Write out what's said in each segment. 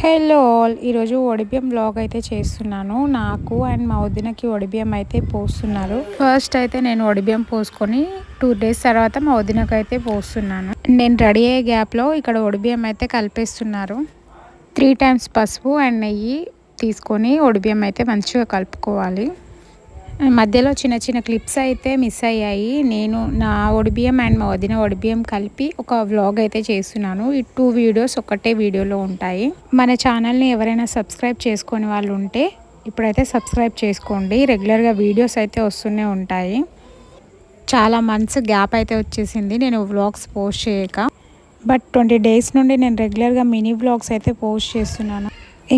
Hello all, ఈరోజు ఒడిబియ్యం vlog అయితే చేస్తున్నాను. నాకు అండ్ మా వదినకి ఒడిబియ్యం అయితే పోస్తున్నారు. ఫస్ట్ అయితే నేను ఒడిబియ్యం పోసుకొని 2 days తర్వాత మా వదినకి అయితే పోస్తున్నాను. నేను రెడీ అయ్యే గ్యాప్లో ఇక్కడ ఒడిబియ్యం అయితే కలిపేస్తున్నారు. 3 times పసుపు అండ్ నెయ్యి తీసుకొని ఒడిబియ్యం అయితే మంచిగా కలుపుకోవాలి. మధ్యలో చిన్న చిన్న క్లిప్స్ అయితే మిస్ అయ్యాయి. నేను నా ఒడిబియ్యం అండ్ మా వదిన ఒడిబియ్యం కలిపి ఒక వ్లాగ్ అయితే చేస్తున్నాను. ఈ 2 వీడియోస్ ఒకటే వీడియోలో ఉంటాయి. మన ఛానల్ని ఎవరైనా సబ్స్క్రైబ్ చేసుకొని వాళ్ళు ఉంటే ఇప్పుడైతే సబ్స్క్రైబ్ చేసుకోండి. రెగ్యులర్గా వీడియోస్ అయితే వస్తూనే ఉంటాయి. చాలా మంత్స్ గ్యాప్ అయితే వచ్చేసింది నేను వ్లాగ్స్ పోస్ట్ చేయక. బట్ 20 days నుండి నేను రెగ్యులర్గా మినీ వ్లాగ్స్ అయితే పోస్ట్ చేస్తున్నాను.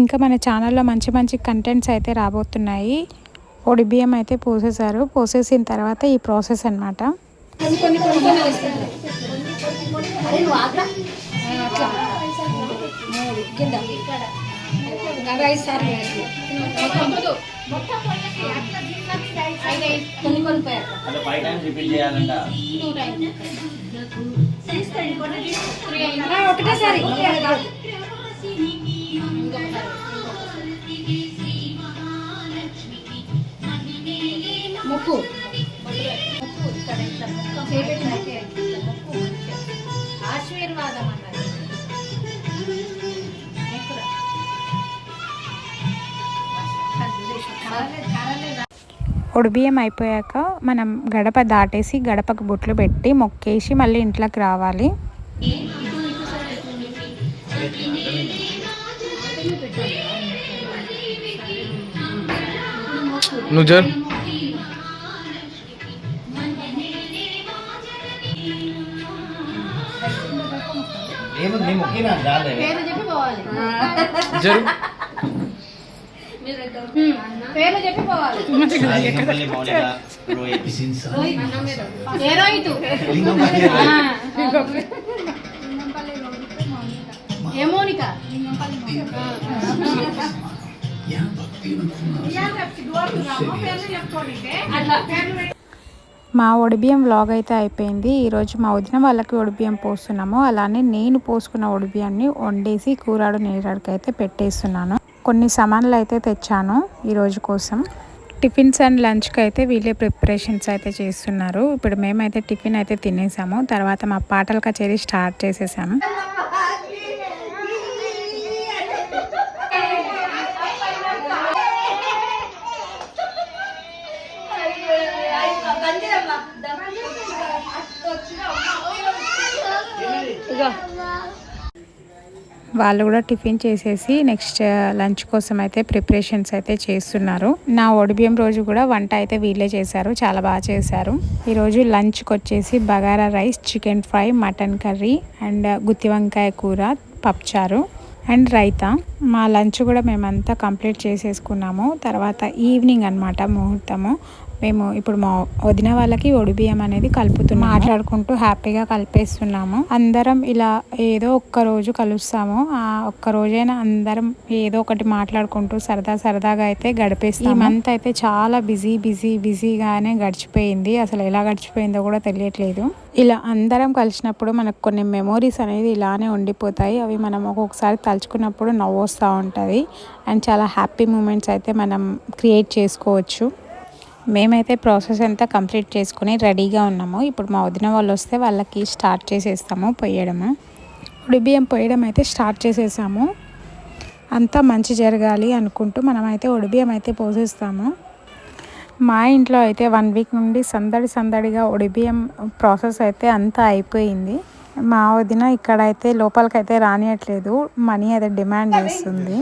ఇంకా మన ఛానల్లో మంచి మంచి కంటెంట్స్ అయితే రాబోతున్నాయి. ఒడిబియ్యం అయితే పోసేసారు. పోసేసిన తర్వాత ఈ ప్రాసెస్ అన్నమాట. ముక్కు ఆశీర్వాదం అన్నది. ఒడిబియ్యం అయిపోయాక మనం గడప దాటేసి గడపకు బొట్లు పెట్టి మొక్కేసి మళ్ళీ ఇంట్లోకి రావాలి. పేరు చెప్పి పోవాలి. పేరు చెప్పి పోవాలి. ఏమోనిక మా ఒడిబియ్యం వ్లాగ్ అయితే అయిపోయింది. ఈరోజు మా వదిన వాళ్ళకి ఒడిబియ్యం పోస్తున్నాము. అలానే నేను పోసుకున్న ఒడిబియ్యాన్ని వండేసి కూరాడు నీరాడికి అయితే పెట్టేస్తున్నాను. కొన్ని సామాన్లు అయితే తెచ్చాను ఈరోజు కోసం. టిఫిన్స్ అండ్ లంచ్కి అయితే వీళ్ళే ప్రిపరేషన్స్ అయితే చేస్తున్నారు. ఇప్పుడు మేమైతే టిఫిన్ అయితే తినేసాము. తర్వాత మా పాటల కచేరీ స్టార్ట్ చేసేసాము. వాళ్ళు కూడా టిఫిన్ చేసేసి నెక్స్ట్ లంచ్ కోసం అయితే ప్రిపరేషన్స్ అయితే చేస్తున్నారు. నా ఒడిబియ్యం రోజు కూడా వంట అయితే వీళ్ళే చేశారు. చాలా బాగా చేశారు. ఈరోజు లంచ్కి వచ్చేసి bagara rice, chicken fry, mutton curry and గుత్తి వంకాయ కూర, పప్పుచారు అండ్ రైతా. మా లంచ్ కూడా మేమంతా కంప్లీట్ చేసేసుకున్నాము. తర్వాత ఈవినింగ్ అన్నమాట ముహూర్తము. మేము ఇప్పుడు మా వదిన వాళ్ళకి ఒడిబియ్యం అనేది కలుపుతున్నాము. మాట్లాడుకుంటూ హ్యాపీగా కలిపేస్తున్నాము. అందరం ఇలా ఏదో ఒక్క రోజు కలుస్తాము. ఆ ఒక్క రోజైనా అందరం ఏదో ఒకటి మాట్లాడుకుంటూ సరదాగా అయితే గడిపేస్తాము. ఈ మంత్ అయితే చాలా బిజీగానే గడిచిపోయింది. అసలు ఎలా గడిచిపోయిందో కూడా తెలియట్లేదు. ఇలా అందరం కలిసినప్పుడు మనకు కొన్ని మెమోరీస్ అనేది ఇలానే ఉండిపోతాయి. అవి మనం ఒక్కొక్కసారి తలుచుకున్నప్పుడు నవ్వు వస్తూ ఉంటుంది అండ్ చాలా హ్యాపీ మూమెంట్స్ అయితే మనం క్రియేట్ చేసుకోవచ్చు. మేమైతే ప్రాసెస్ అంతా కంప్లీట్ చేసుకుని రెడీగా ఉన్నాము. ఇప్పుడు మా వదిన వాళ్ళు వస్తే వాళ్ళకి స్టార్ట్ చేసేస్తాము పొయ్యడము. ఒడిబియ్యం పొయ్యడం అయితే స్టార్ట్ చేసేసాము. అంతా మంచి జరగాలి అనుకుంటూ మనమైతే ఒడిబియ్యం అయితే పోసేస్తాము. మా ఇంట్లో అయితే 1 week నుండి సందడిగా ఒడిబియ్యం ప్రాసెస్ అయితే అంతా అయిపోయింది. మా వదిన ఇక్కడైతే లోపలికైతే రానియట్లేదు. మనీ అయితే డిమాండ్ చేస్తుంది.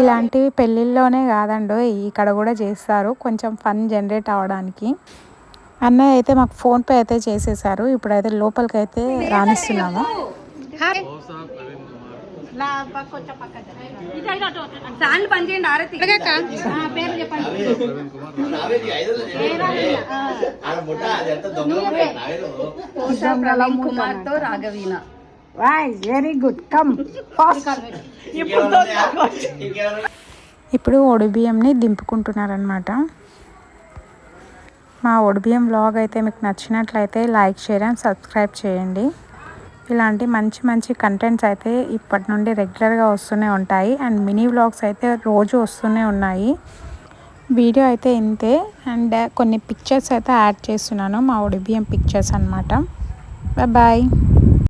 ఇలాంటివి పెళ్ళిళ్ళలోనే కాదండో ఇక్కడ కూడా చేస్తారు, కొంచెం ఫన్ జనరేట్ అవ్వడానికి. అన్నయ్య అయితే మాకు ఫోన్పే అయితే చేసేసారు. ఇప్పుడైతే లోపలికైతే రానిస్తున్నాము. వెరీ గుడ్, కమ్ ఇప్పుడు ఒడిబియ్యంని దింపుకుంటున్నారనమాట. మా ఒడిబియ్యం వ్లాగ్ అయితే మీకు నచ్చినట్లయితే లైక్, షేర్ అండ్ సబ్స్క్రైబ్ చేయండి. ఇలాంటి మంచి మంచి కంటెంట్స్ అయితే ఇప్పటి నుండి రెగ్యులర్గా వస్తూనే ఉంటాయి. అండ్ మినీ వ్లాగ్స్ అయితే రోజు వస్తూనే ఉన్నాయి. వీడియో అయితే ఇంతే. అండ్ కొన్ని పిక్చర్స్ అయితే యాడ్ చేస్తున్నాను, మా ఒడిబియ్యం పిక్చర్స్ అన్నమాట. బాయ్.